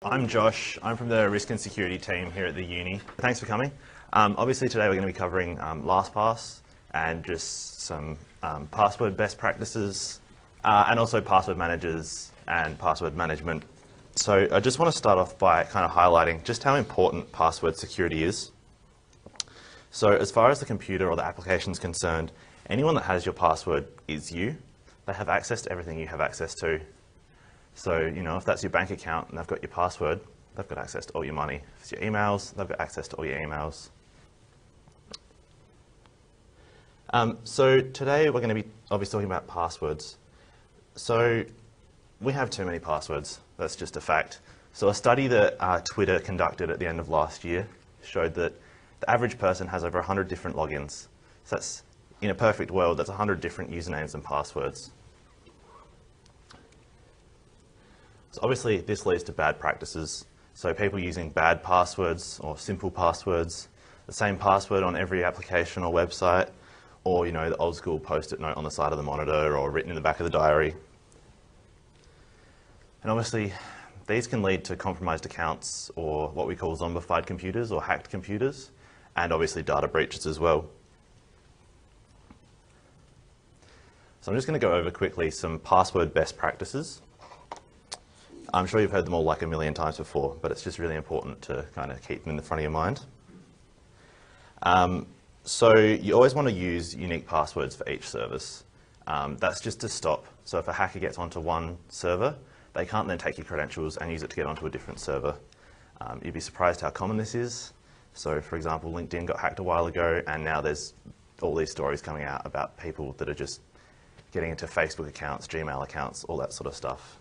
I'm Josh. I'm from the Risk and Security team here at the uni. Thanks for coming. Obviously today we're going to be covering LastPass and just some password best practices and also password managers and password management. So I just want to start off by kind of highlighting just how important password security is. So as far as the computer or the application is concerned, anyone that has your password is you. They have access to everything you have access to. So, you know, if that's your bank account and they've got your password, they've got access to all your money. If it's your emails, they've got access to all your emails. So today we're going to be obviously talking about passwords. So we have too many passwords. That's just a fact. So a study that Twitter conducted at the end of last year showed that the average person has over 100 different logins. So that's, in a perfect world, that's 100 different usernames and passwords. So obviously this leads to bad practices. So people using bad passwords or simple passwords, the same password on every application or website, or you know, the old school post-it note on the side of the monitor or written in the back of the diary. And obviously these can lead to compromised accounts or what we call zombified computers or hacked computers, and obviously data breaches as well. So I'm just going to go over quickly some password best practices. I'm sure you've heard them all like a million times before, but it's just really important to kind of keep them in the front of your mind. So you always want to use unique passwords for each service. That's just to stop. So if a hacker gets onto one server, they can't then take your credentials and use it to get onto a different server. You'd be surprised how common this is. So for example, LinkedIn got hacked a while ago, and now there's all these stories coming out about people that are just getting into Facebook accounts, Gmail accounts, all that sort of stuff.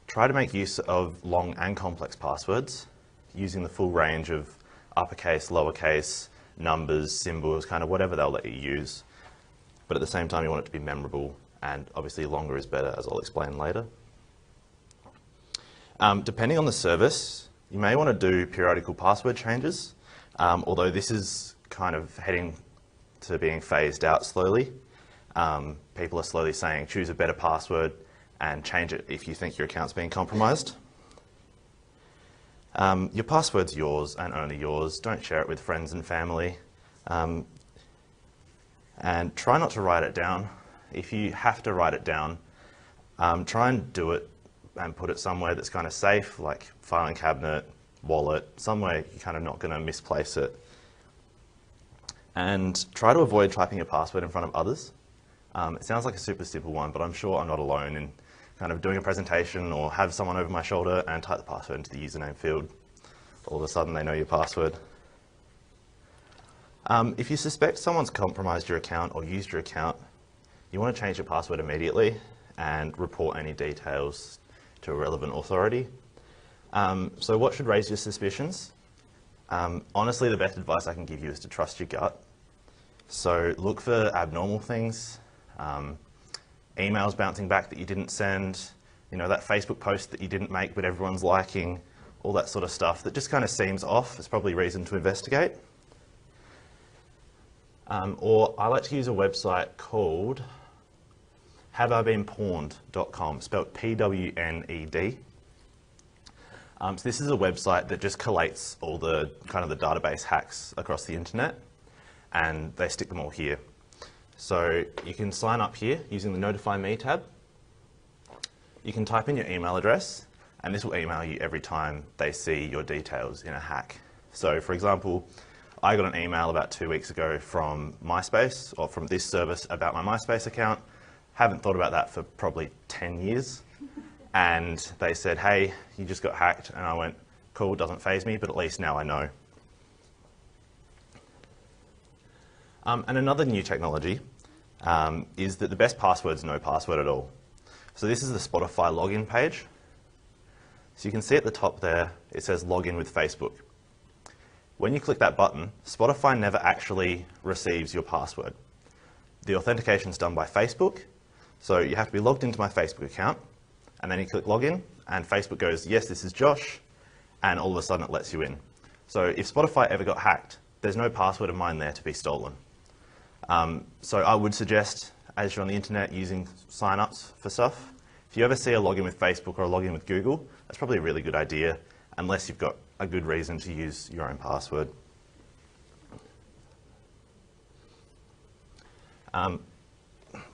Try to make use of long and complex passwords, using the full range of uppercase, lowercase, numbers, symbols, kind of whatever they'll let you use. But at the same time, you want it to be memorable, and obviously longer is better, as I'll explain later. Depending on the service, you may want to do periodical password changes, although this is kind of heading to being phased out slowly. People are slowly saying choose a better password and change it if you think your account's being compromised. Your password's yours and only yours. Don't share it with friends and family. And try not to write it down. If you have to write it down, try and do it and put it somewhere that's kind of safe, like filing cabinet, wallet, somewhere you're kind of not going to misplace it. And try to avoid typing your password in front of others. It sounds like a super simple one, but I'm sure I'm not alone in kind of doing a presentation or have someone over my shoulder and type the password into the username field. All of a sudden they know your password. If you suspect someone's compromised your account or used your account, you want to change your password immediately and report any details to a relevant authority. So what should raise your suspicions? Honestly, the best advice I can give you is to trust your gut. So look for abnormal things. Emails bouncing back that you didn't send, you know, that Facebook post that you didn't make but everyone's liking, all that sort of stuff that just kind of seems off. It's probably reason to investigate. Or I like to use a website called haveibeenpawned.com, spelled P-W-N-E-D. So this is a website that just collates all the kind of the database hacks across the internet, and they stick them all here. So you can sign up here using the Notify Me tab. You can type in your email address, and this will email you every time they see your details in a hack. So for example, I got an email about 2 weeks ago from MySpace, or from this service, about my MySpace account. Haven't thought about that for probably 10 years. And they said, hey, you just got hacked. And I went, cool, doesn't faze me, but at least now I know. And another new technology is that the best password is no password at all. So this is the Spotify login page. So you can see at the top there, it says login with Facebook. When you click that button, Spotify never actually receives your password. The authentication is done by Facebook. So you have to be logged into my Facebook account, and then you click login, and Facebook goes, yes, this is Josh, and all of a sudden it lets you in. So if Spotify ever got hacked, there's no password of mine there to be stolen. So I would suggest, as you're on the internet using sign-ups for stuff, if If you ever see a login with Facebook or a login with Google, that's probably a really good idea, unless you've got a good reason to use your own password. But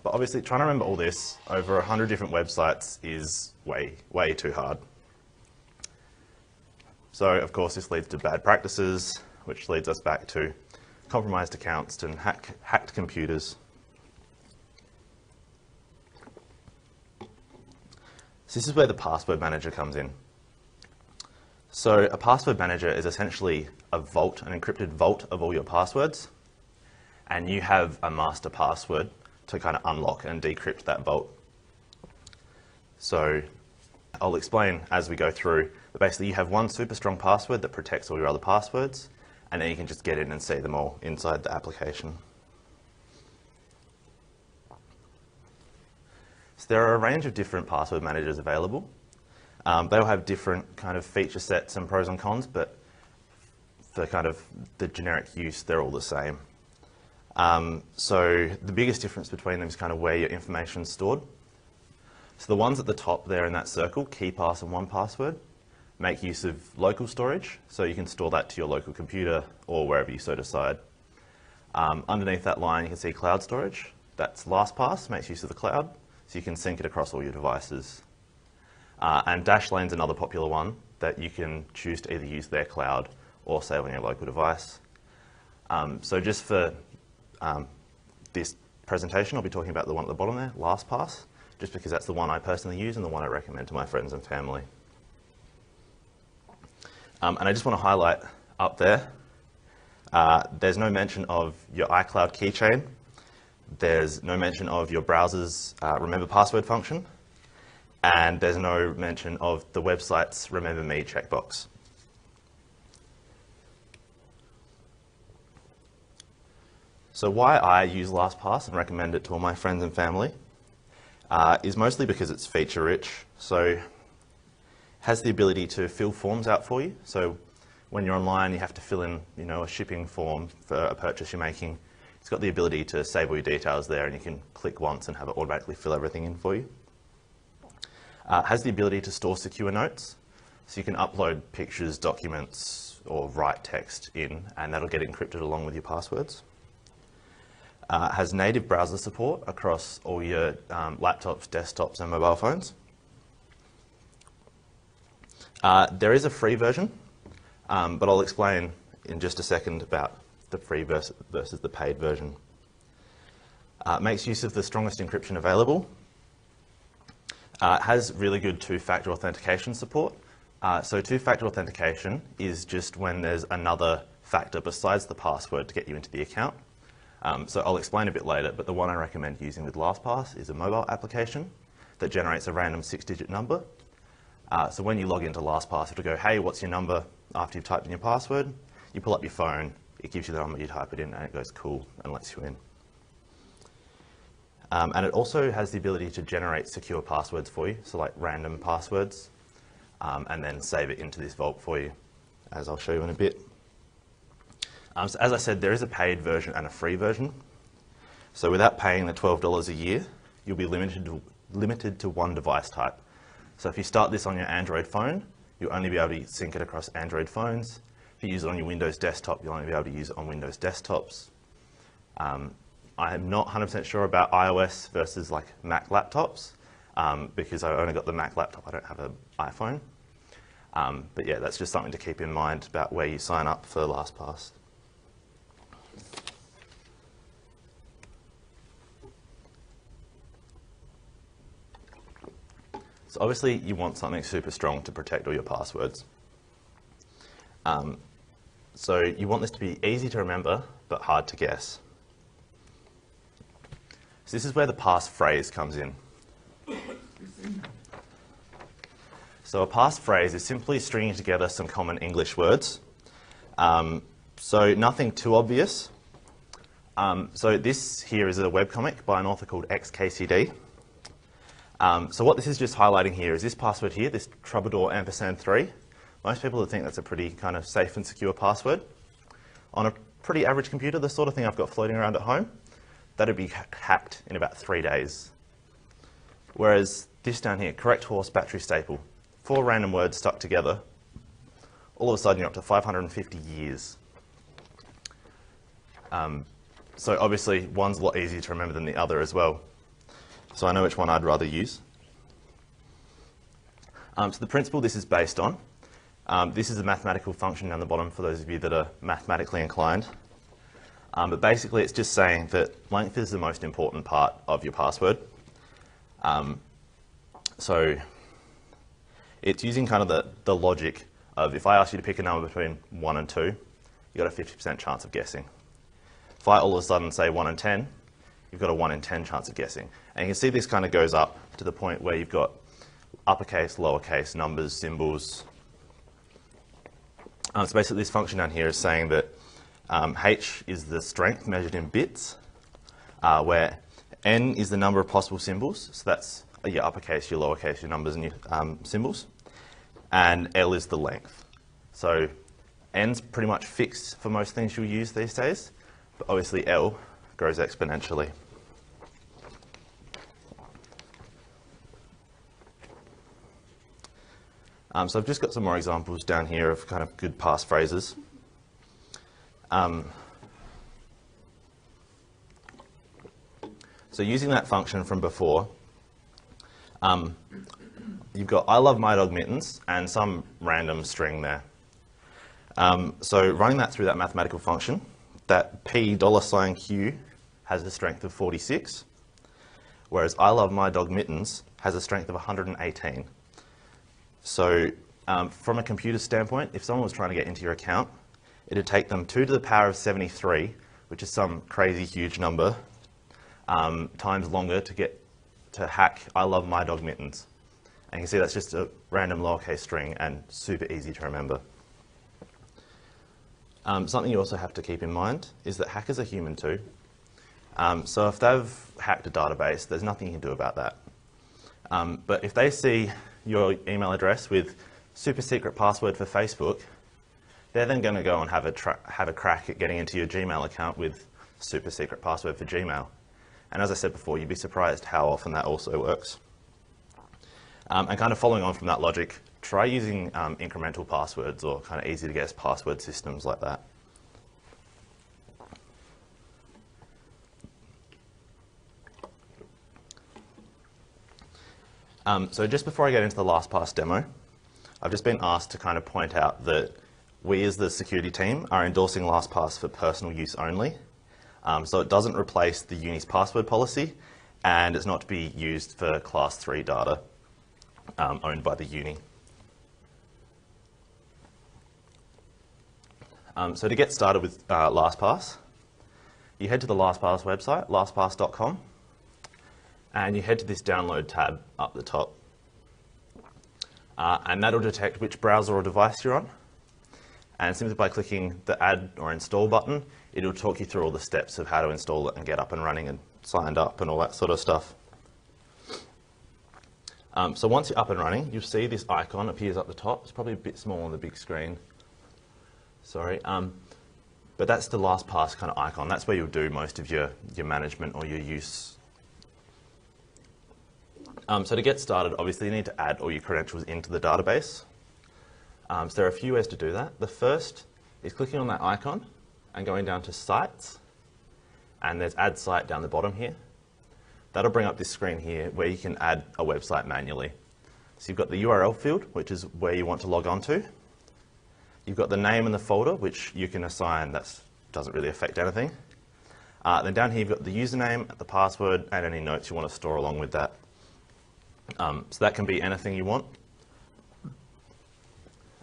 obviously, trying to remember all this over 100 different websites is way too hard. So, of course, this leads to bad practices, which leads us back to compromised accounts and hacked computers. So this is where the password manager comes in. So a password manager is essentially a vault, an encrypted vault of all your passwords, and you have a master password to kind of unlock and decrypt that vault. So I'll explain as we go through, but basically you have one super strong password that protects all your other passwords, and then you can just get in and see them all inside the application. So there are a range of different password managers available. They will have different kind of feature sets and pros and cons, but for kind of the generic use, they're all the same. So the biggest difference between them is kind of where your information is stored. So the ones at the top there in that circle, KeePass and 1Password, make use of local storage, so you can store that to your local computer or wherever you so decide. Underneath that line, you can see cloud storage. That's LastPass, makes use of the cloud, so you can sync it across all your devices. And Dashlane's another popular one that you can choose to either use their cloud or save on your local device. So just for this presentation, I'll be talking about the one at the bottom there, LastPass, just because that's the one I personally use and the one I recommend to my friends and family. And I just want to highlight up there, there's no mention of your iCloud keychain. There's no mention of your browser's remember password function. And there's no mention of the website's Remember Me checkbox. So why I use LastPass and recommend it to all my friends and family is mostly because it's feature rich. So it has the ability to fill forms out for you. So when you're online, you have to fill in, a shipping form for a purchase you're making. It's got the ability to save all your details there, and you can click once and have it automatically fill everything in for you. It has the ability to store secure notes, so you can upload pictures, documents, or write text in, and that'll get encrypted along with your passwords. It has native browser support across all your laptops, desktops, and mobile phones. There is a free version, but I'll explain in just a second about the free versus the paid version. It makes use of the strongest encryption available. It has really good two-factor authentication support. So two-factor authentication is just when there's another factor besides the password to get you into the account. So I'll explain a bit later, but the one I recommend using with LastPass is a mobile application that generates a random 6-digit number. So when you log into LastPass, it'll go, hey, what's your number? After you've typed in your password, you pull up your phone, it gives you the number, you type it in, and it goes cool and lets you in. And it also has the ability to generate secure passwords for you, so like random passwords, and then save it into this vault for you, as I'll show you in a bit. So as I said, there is a paid version and a free version. So without paying the $12 a year, you'll be limited to one device type. So if you start this on your Android phone, you'll only be able to sync it across Android phones. If you use it on your Windows desktop, you'll only be able to use it on Windows desktops. I am not 100% sure about iOS versus like Mac laptops, because I only got the Mac laptop, I don't have an iPhone. But yeah, that's just something to keep in mind about where you sign up for LastPass. So obviously you want something super strong to protect all your passwords. So you want this to be easy to remember, but hard to guess. So this is where the passphrase comes in. So a passphrase is simply stringing together some common English words. So nothing too obvious. So this here is a webcomic by an author called XKCD. So what this is just highlighting here is this password here, this Troubadour &3. Most people would think that's a pretty kind of safe and secure password. On a pretty average computer, the sort of thing I've got floating around at home, that'd be hacked in about 3 days. Whereas this down here, correct horse battery staple, 4 random words stuck together, all of a sudden you're up to 550 years. So obviously one's a lot easier to remember than the other as well. So I know which one I'd rather use. So the principle this is based on, this is a mathematical function down the bottom for those of you that are mathematically inclined. But basically it's just saying that length is the most important part of your password. So it's using kind of the logic of if I ask you to pick a number between 1 and 2, you've got a 50% chance of guessing. If I all of a sudden say 1 and 10, you've got a 1 in 10 chance of guessing. And you can see this kind of goes up to the point where you've got uppercase, lowercase, numbers, symbols. So basically this function down here is saying that H is the strength measured in bits, where N is the number of possible symbols. So that's your uppercase, your lowercase, your numbers and your symbols. And L is the length. So N's pretty much fixed for most things you'll use these days. But obviously L grows exponentially. So I've just got some more examples down here of kind of good past phrases. So using that function from before, you've got I love my dog Mittens and some random string there. So running that through that mathematical function, that $Q has a strength of 46, whereas I love my dog Mittens has a strength of 118. So from a computer standpoint, if someone was trying to get into your account, it'd take them 2 to the power of 73, which is some crazy huge number, times longer to get to hack I love my dog Mittens. And you can see that's just a random lowercase string and super easy to remember. Something you also have to keep in mind is that hackers are human too. So if they've hacked a database, there's nothing you can do about that. But if they see your email address with super secret password for Facebook, they're then going to go and have a crack at getting into your Gmail account with super secret password for Gmail. And as I said before, you'd be surprised how often that also works. And kind of following on from that logic, try using incremental passwords or kind of easy to guess password systems like that. So just before I get into the LastPass demo, I've just been asked to kind of point out that we as the security team are endorsing LastPass for personal use only. So it doesn't replace the uni's password policy, and it's not to be used for class 3 data owned by the uni. So to get started with LastPass, you head to the LastPass website, lastpass.com, and you head to this download tab up the top. And that'll detect which browser or device you're on. And simply by clicking the add or install button, it'll talk you through all the steps of how to install it and get up and running and signed up and all that sort of stuff. So once you're up and running, you'll see this icon appears up the top. It's probably a bit small on the big screen. Sorry. But that's the LastPass kind of icon. That's where you'll do most of your management or your use. So to get started, obviously you need to add all your credentials into the database. So there are a few ways to do that. The first is clicking on that icon and going down to Sites. And there's Add Site down the bottom here. That'll bring up this screen here where you can add a website manually. So you've got the URL field, which is where you want to log on to. You've got the name and the folder, which you can assign. That doesn't really affect anything. Then down here you've got the username, the password, and any notes you want to store along with that. So that can be anything you want.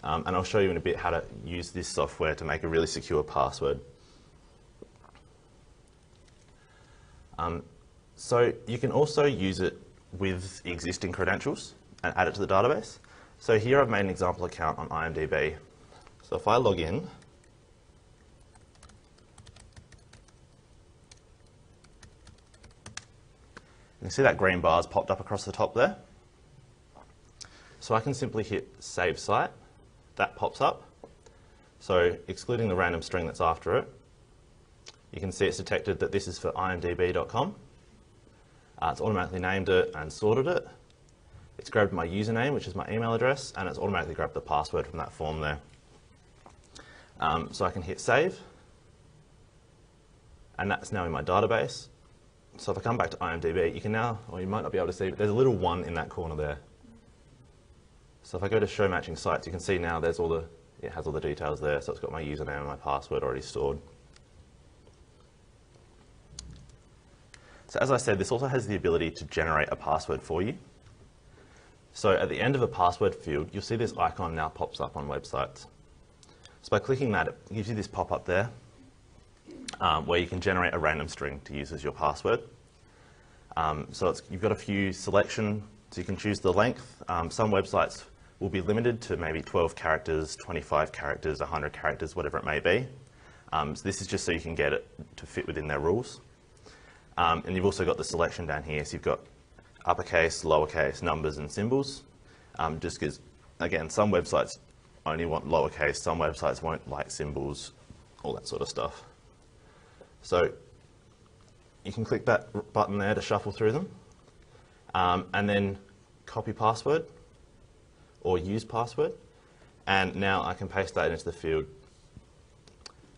And I'll show you in a bit how to use this software to make a really secure password. So you can also use it with existing credentials and add it to the database. So here I've made an example account on IMDb. So if I log in, you can see that green bar's popped up across the top there. So I can simply hit Save Site. That pops up. So excluding the random string that's after it, you can see it's detected that this is for imdb.com. It's automatically named it and sorted it. It's grabbed my username, which is my email address, and it's automatically grabbed the password from that form there. So I can hit save, and that's now in my database. So if I come back to IMDb, you can now, or you might not be able to see, but there's a little 1 in that corner there. So if I go to show matching sites, you can see now there's it has all the details there, so it's got my username and my password already stored. So as I said, this also has the ability to generate a password for you. So at the end of a password field, you'll see this icon now pops up on websites. So by clicking that, it gives you this pop-up there, where you can generate a random string to use as your password. So you've got a few selections, so you can choose the length. Some websites will be limited to maybe 12 characters, 25 characters, 100 characters, whatever it may be. So this is just so you can get it to fit within their rules. And you've also got the selection down here, so you've got uppercase, lowercase, numbers and symbols. Just because, again, some websites only want lowercase, some websites won't like symbols, all that sort of stuff. So you can click that button there to shuffle through them, and then copy password or use password, and now I can paste that into the field.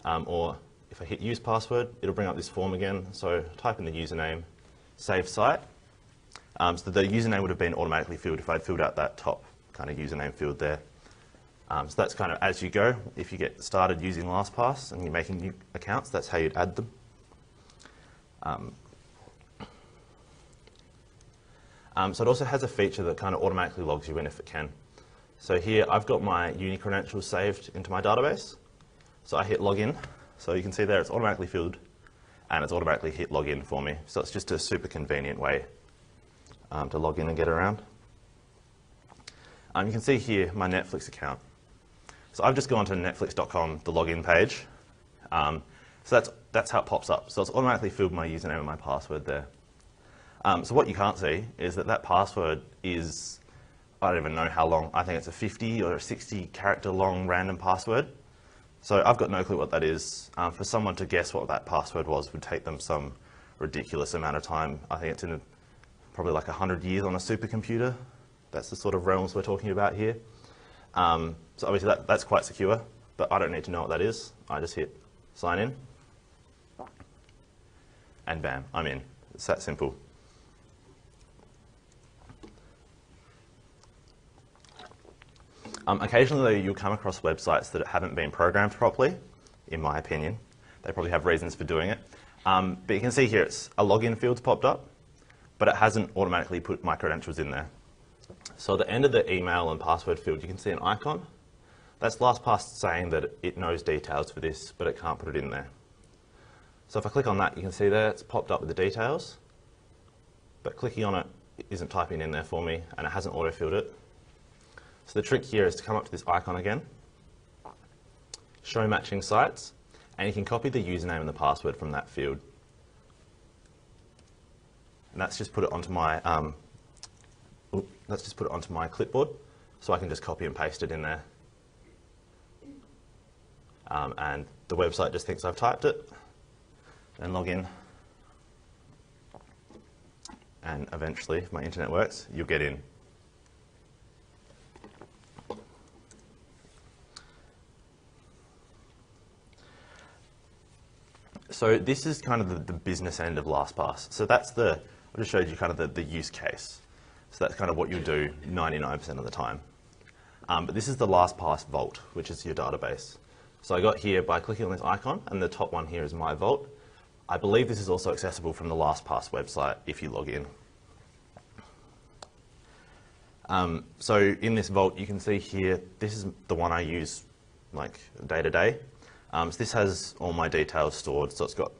Or if I hit use password, it'll bring up this form again. So type in the username, save site. So the username would have been automatically filled if I'd filled out that top kind of username field there. So that's kind of as you go. If you get started using LastPass and you're making new accounts, that's how you'd add them. So it also has a feature that kind of automatically logs you in if it can. So here I've got my uni credentials saved into my database. So I hit login. So you can see there it's automatically filled and it's automatically hit login for me. So it's just a super convenient way to log in and get around. You can see here my Netflix account. So I've just gone to netflix.com, the login page. So that's how it pops up. So it's automatically filled my username and my password there. So what you can't see is that password is, I don't even know how long. I think it's a 50 or a 60 character long random password. So I've got no clue what that is. For someone to guess what that password was would take them some ridiculous amount of time. I think it's in probably like 100 years on a supercomputer. That's the sort of realms we're talking about here. So obviously that's quite secure, but I don't need to know what that is. I just hit sign in, and bam, I'm in. It's that simple. Occasionally, though, you'll come across websites that haven't been programmed properly, in my opinion. They probably have reasons for doing it. But you can see here, it's a login field's popped up, but it hasn't automatically put my credentials in there. So at the end of the email and password field, you can see an icon. That's LastPass saying that it knows details for this, but it can't put it in there. So if I click on that, you can see there, it's popped up with the details, but clicking on it isn't typing in there for me, and it hasn't auto-filled it. So the trick here is to come up to this icon again, show matching sites, and you can copy the username and the password from that field. And that's just put it onto my clipboard, so I can just copy and paste it in there. And the website just thinks I've typed it, and log in. And eventually, if my internet works, you'll get in. So this is kind of the business end of LastPass. So that's I just showed you kind of the use case. So that's kind of what you do 99% of the time. But this is the LastPass vault, which is your database. So I got here by clicking on this icon, and the top one here is my vault. I believe this is also accessible from the LastPass website if you log in. So in this vault, you can see here, this is the one I use like day to day. So this has all my details stored. So it's got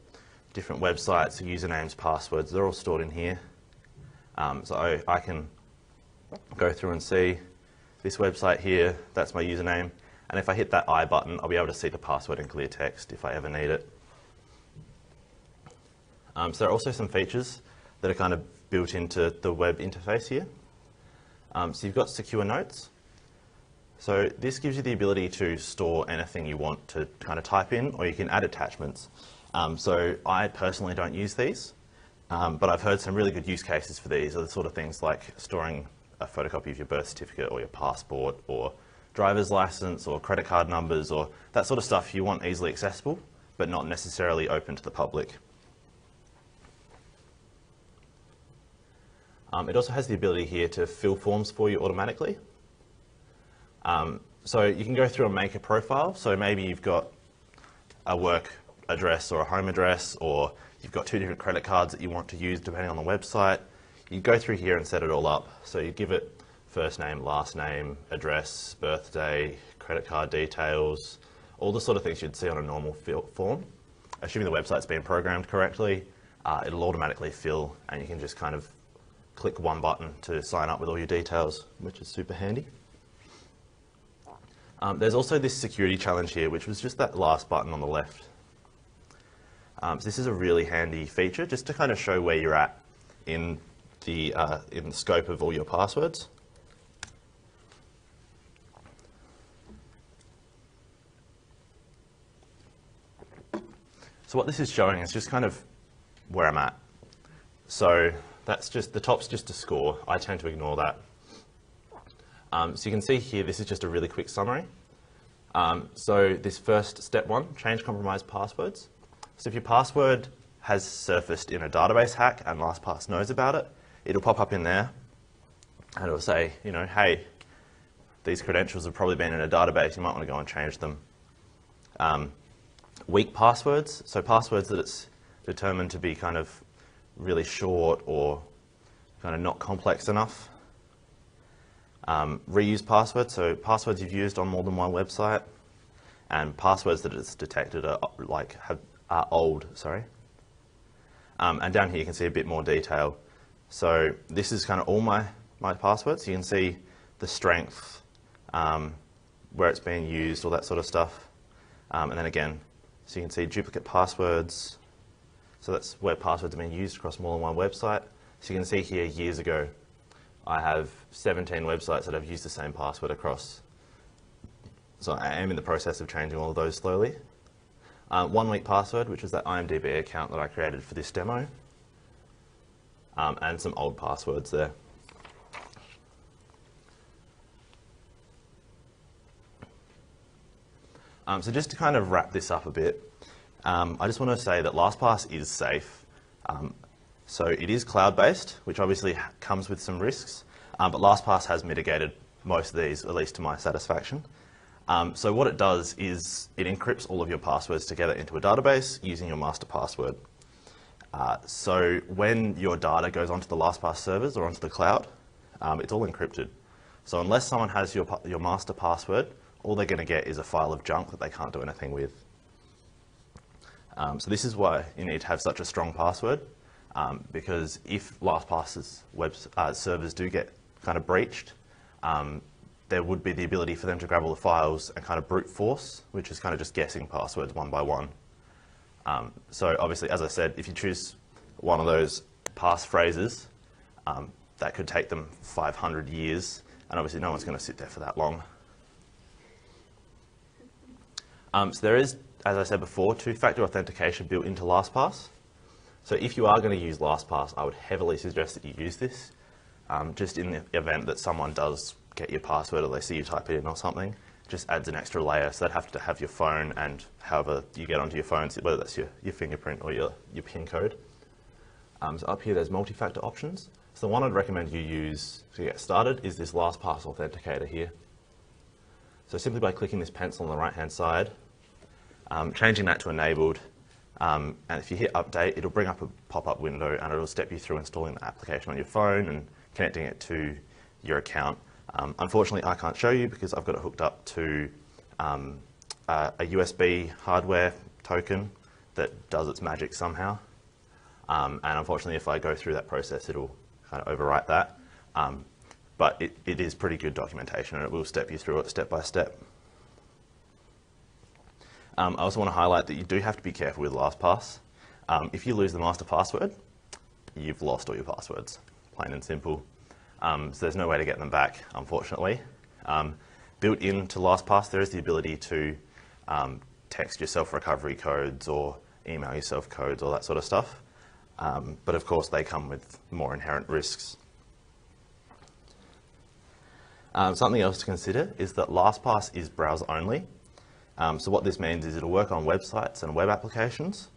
different websites, usernames, passwords, they're all stored in here. So I can go through and see this website here, that's my username. And if I hit that I button, I'll be able to see the password in clear text if I ever need it. So there are also some features that are kind of built into the web interface here. So you've got secure notes. So this gives you the ability to store anything you want to kind of type in, or you can add attachments. So I personally don't use these, but I've heard some really good use cases for these are the sort of things like storing a photocopy of your birth certificate or your passport or driver's license or credit card numbers or that sort of stuff you want easily accessible, but not necessarily open to the public. It also has the ability here to fill forms for you automatically. So you can go through and make a profile. So maybe you've got a work address or a home address, or you've got 2 different credit cards that you want to use depending on the website. You go through here and set it all up. So you give it first name, last name, address, birthday, credit card details, all the sort of things you'd see on a normal form. Assuming the website's been programmed correctly, it'll automatically fill, and you can just kind of click one button to sign up with all your details, which is super handy. There's also this security challenge here, which was just that last button on the left. So this is a really handy feature just to kind of show where you're at in the scope of all your passwords. So what this is showing is just kind of where I'm at. So that's just, the top's just a score. I tend to ignore that. So you can see here, this is just a really quick summary. So this first step 1, change compromised passwords. So if your password has surfaced in a database hack and LastPass knows about it, it'll pop up in there and it'll say, you know, hey, these credentials have probably been in a database, you might want to go and change them. Weak passwords, so passwords that it's determined to be kind of really short or kind of not complex enough. Reuse passwords, so passwords you've used on more than one website, and passwords that it's detected are old, sorry. And down here you can see a bit more detail. So this is kind of all my passwords. You can see the strength, where it's being used, all that sort of stuff. And then again, so you can see duplicate passwords. So that's where passwords are being used across more than one website. So you can see here years ago, I have 17 websites that have used the same password across. So I am in the process of changing all of those slowly. 1 week password, which is that IMDb account that I created for this demo. And some old passwords there. So just to kind of wrap this up a bit, I just want to say that LastPass is safe. So it is cloud-based, which obviously comes with some risks, but LastPass has mitigated most of these, at least to my satisfaction. So what it does is it encrypts all of your passwords together into a database using your master password. So when your data goes onto the LastPass servers or onto the cloud, it's all encrypted. So unless someone has your master password, all they're going to get is a file of junk that they can't do anything with. So this is why you need to have such a strong password, because if LastPass's servers do get kind of breached, there would be the ability for them to grab all the files and kind of brute force, which is kind of just guessing passwords one by one. So obviously, as I said, if you choose one of those passphrases, that could take them 500 years, and obviously no one's going to sit there for that long. So there is, as I said before, 2-factor authentication built into LastPass. So if you are going to use LastPass, I would heavily suggest that you use this, just in the event that someone does get your password or they see you type it in or something. Just adds an extra layer, so they'd have to have your phone and however you get onto your phone, whether that's your fingerprint or your PIN code. So up here there's multi-factor options. So the one I'd recommend you use to get started is this LastPass Authenticator here. So simply by clicking this pencil on the right hand side, changing that to enabled, and if you hit update, it'll bring up a pop-up window and it'll step you through installing the application on your phone and connecting it to your account. Unfortunately, I can't show you because I've got it hooked up to a USB hardware token that does its magic somehow. And unfortunately, if I go through that process, it'll kind of overwrite that. But it is pretty good documentation and it will step you through it step by step. I also want to highlight that you do have to be careful with LastPass. If you lose the master password, you've lost all your passwords, plain and simple. So there's no way to get them back, unfortunately. Built into LastPass, there is the ability to text yourself recovery codes or email yourself codes, all that sort of stuff. But of course, they come with more inherent risks. Something else to consider is that LastPass is browser only. So what this means is it'll work on websites and web applications,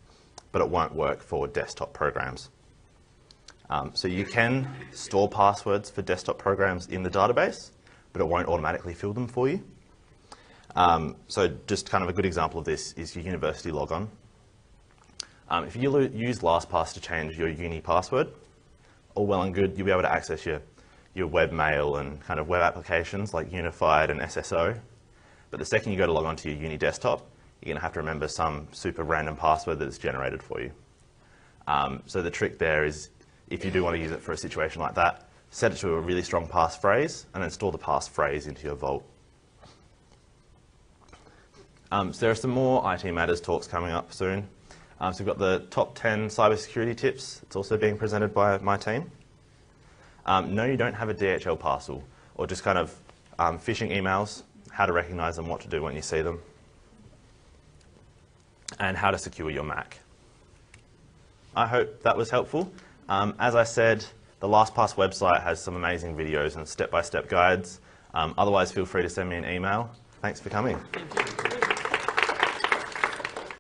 but it won't work for desktop programs. So you can store passwords for desktop programs in the database, but it won't automatically fill them for you. So just kind of a good example of this is your university logon. If you use LastPass to change your uni password, all well and good, you'll be able to access your webmail and kind of web applications like Unified and SSO. But the second you go to log on to your uni desktop, you're going to have to remember some super random password that's generated for you. So the trick there is, if you do want to use it for a situation like that, set it to a really strong passphrase and then store the passphrase into your vault. So there are some more IT Matters talks coming up soon. So we've got the top 10 cybersecurity tips. It's also being presented by my team. No, you don't have a DHL parcel, or just kind of phishing emails, how to recognise them, what to do when you see them, and how to secure your Mac. I hope that was helpful. As I said, the LastPass website has some amazing videos and step-by-step guides. Otherwise, feel free to send me an email. Thanks for coming. Thank you.